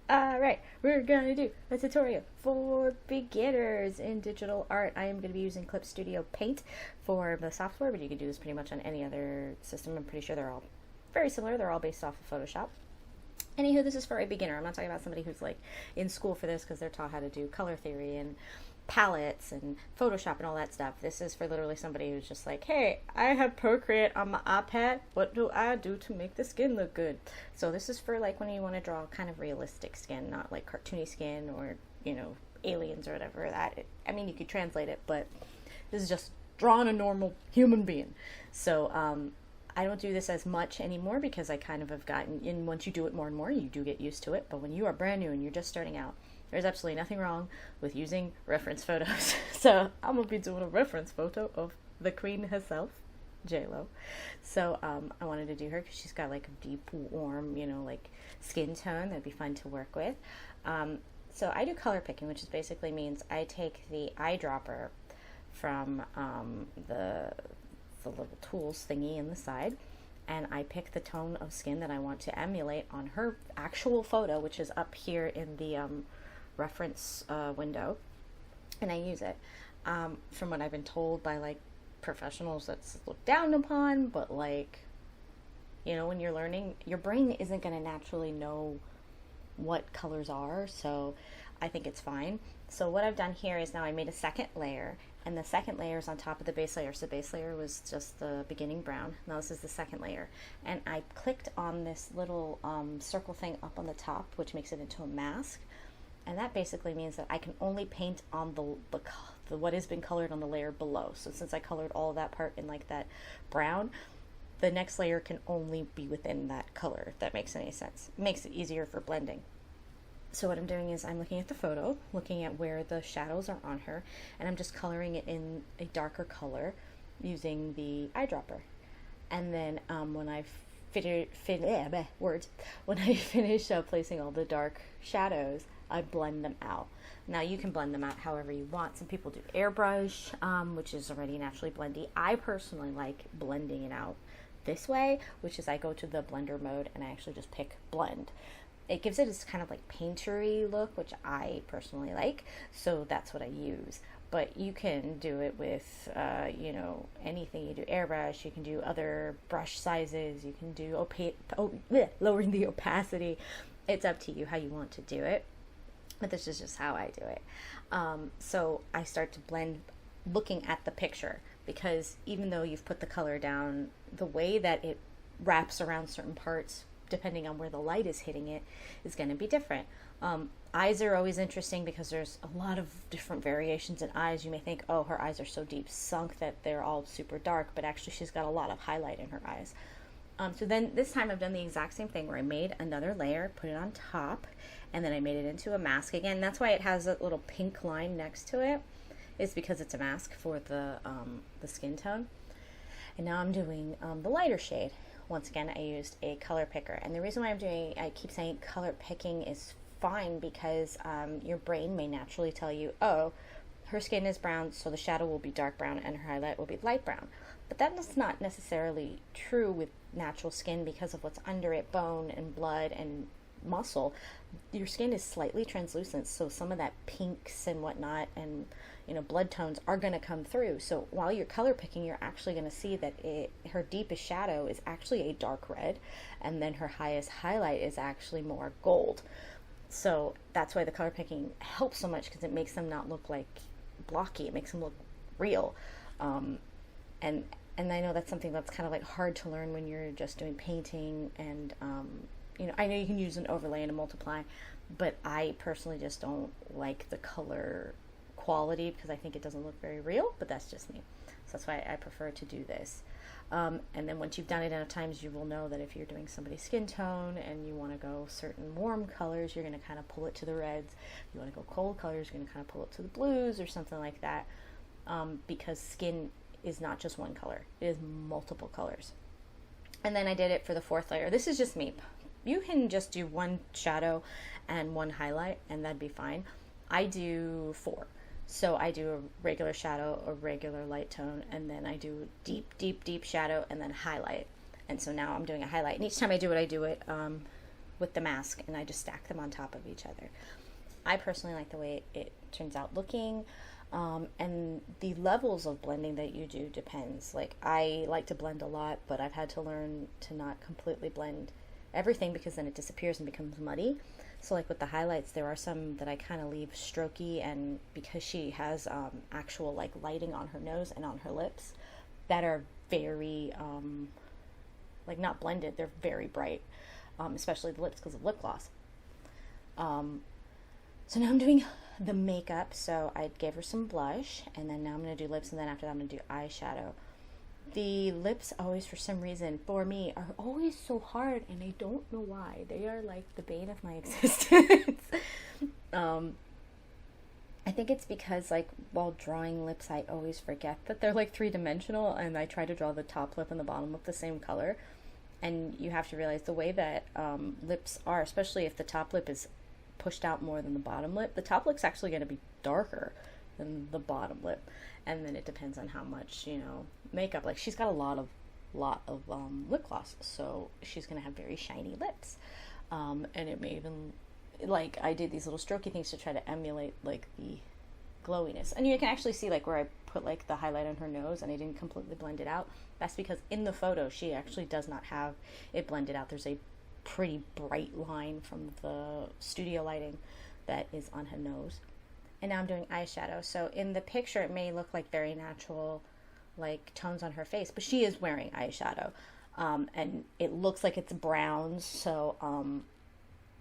Alright, we're gonna do a tutorial for beginners in digital art. I am going to be using Clip Studio Paint for the software, but you can do this pretty much on any other system. I'm pretty sure they're all very similar. They're all based off of Photoshop. Anywho, this is for a beginner. I'm not talking about somebody who's like in school for this because they're taught how to do color theory and palettes and Photoshop and all that stuff. This is for literally somebody who's just like, hey, I have Procreate on my iPad. What do I do to make the skin look good? So this is for like when you want to draw kind of realistic skin, not like cartoony skin or, aliens or whatever. I mean, you could translate it, but this is just drawing a normal human being. So, I don't do this as much anymore because I kind of have gotten in. Once you do it more and more, you do get used to it. But when you are brand new and you're just starting out, there's absolutely nothing wrong with using reference photos. So I'm gonna be doing a reference photo of the queen herself, J-Lo. So I wanted to do her because she's got like a deep, warm, like skin tone that'd be fun to work with. So I do color picking, which is basically means I take the eyedropper from the little tools thingy in the side, and I pick the tone of skin that I want to emulate on her actual photo, which is up here in the reference window, and I use it. From what I've been told by like professionals, that's looked down upon, but like, when you're learning, your brain isn't going to naturally know what colors are, so I think it's fine. So what I've done here is now I made a second layer, and the second layer is on top of the base layer. So the base layer was just the beginning brown. Now this is the second layer. And I clicked on this little circle thing up on the top, which makes it into a mask. And that basically means that I can only paint on the what has been colored on the layer below. So since I colored all of that part in like that brown, the next layer can only be within that color, if that makes any sense. It makes it easier for blending. So what I'm doing is I'm looking at the photo, looking at where the shadows are on her, and I'm just coloring it in a darker color using the eyedropper. And then when I finish placing all the dark shadows, I blend them out. Now you can blend them out however you want. Some people do airbrush, which is already naturally blendy. I personally like blending it out this way, which is I go to the blender mode and I actually just pick blend. It gives it this kind of like paintery look, which I personally like, so that's what I use. But you can do it with, anything. You do airbrush, you can do other brush sizes, you can do lowering the opacity. It's up to you how you want to do it, but this is just how I do it. So I start to blend looking at the picture, because even though you've put the color down, the way that it wraps around certain parts, depending on where the light is hitting it, is going to be different. Eyes are always interesting because there's a lot of different variations in eyes. You may think, oh, her eyes are so deep sunk that they're all super dark, but actually she's got a lot of highlight in her eyes. So then this time I've done the exact same thing where I made another layer, put it on top, and then I made it into a mask again. That's why it has a little pink line next to it. It's because it's a mask for the skin tone. And now I'm doing the lighter shade. Once again, I used a color picker. And the reason why I keep saying color picking is fine because your brain may naturally tell you, oh, her skin is brown, so the shadow will be dark brown and her highlight will be light brown. But that is not necessarily true with natural skin because of what's under it, bone and blood and muscle. Your skin is slightly translucent, so some of that pinks and whatnot and blood tones are going to come through. So while you're color picking, you're actually going to see that her deepest shadow is actually a dark red, and then her highest highlight is actually more gold. So that's why the color picking helps so much, because it makes them not look like blocky. It makes them look real. And I know that's something that's kind of like hard to learn when you're just doing painting, and I know you can use an overlay and a multiply, but I personally just don't like the color quality because I think it doesn't look very real, but that's just me. So that's why I prefer to do this. And then once you've done it enough times, you will know that if you're doing somebody's skin tone and you want to go certain warm colors, you're going to kind of pull it to the reds. If you want to go cold colors, you're going to kind of pull it to the blues or something like that, because skin is not just one color. It is multiple colors. And then I did it for the fourth layer. This is just me. You can just do one shadow and one highlight, and that'd be fine. I do 4. So I do a regular shadow, a regular light tone, and then I do deep, deep, deep shadow, and then highlight. And so now I'm doing a highlight. And each time I do it with the mask, and I just stack them on top of each other. I personally like the way it turns out looking. And the levels of blending that you do depends. Like, I like to blend a lot, but I've had to learn to not completely blend everything because then it disappears and becomes muddy. So like with the highlights, there are some that I kind of leave strokey, and because she has actual like lighting on her nose and on her lips that are very like not blended, they're very bright, especially the lips because of lip gloss. So now I'm doing the makeup. So I gave her some blush, and then now I'm going to do lips, and then after that I'm going to do eyeshadow. The lips always, for some reason, for me, are always so hard, and I don't know why. They are like the bane of my existence. I think it's because, like, while drawing lips, I always forget that they're like three-dimensional, and I try to draw the top lip and the bottom lip the same color. And you have to realize the way that lips are, especially if the top lip is pushed out more than the bottom lip, the top lip's actually going to be darker than the bottom lip. And then it depends on how much, you know, makeup. Like, she's got a lot of lip gloss, so she's going to have very shiny lips. And it may even, like, I did these little strokey things to try to emulate, like, the glowiness. And you can actually see, like, where I put, like, the highlight on her nose and I didn't completely blend it out. That's because in the photo, she actually does not have it blended out. There's a pretty bright line from the studio lighting that is on her nose. And now I'm doing eyeshadow. So in the picture, it may look like very natural, like, tones on her face, but she is wearing eyeshadow. And it looks like it's browns. So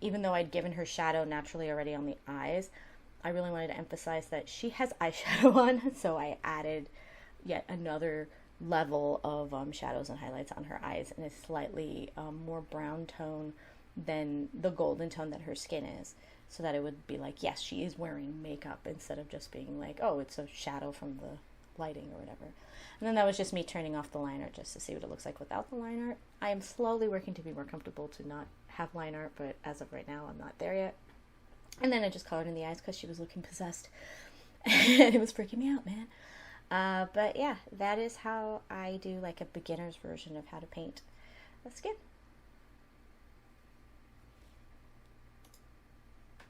even though I'd given her shadow naturally already on the eyes, I really wanted to emphasize that she has eyeshadow on. So I added yet another level of shadows and highlights on her eyes, and a slightly more brown tone than the golden tone that her skin is, so that it would be like, yes, she is wearing makeup, instead of just being like, oh, it's a shadow from the lighting or whatever. And then that was just me turning off the line art just to see what it looks like without the line art. I am slowly working to be more comfortable to not have line art, but as of right now, I'm not there yet. And then I just colored in the eyes because she was looking possessed. And it was freaking me out, man. But yeah, that is how I do like a beginner's version of how to paint a skin.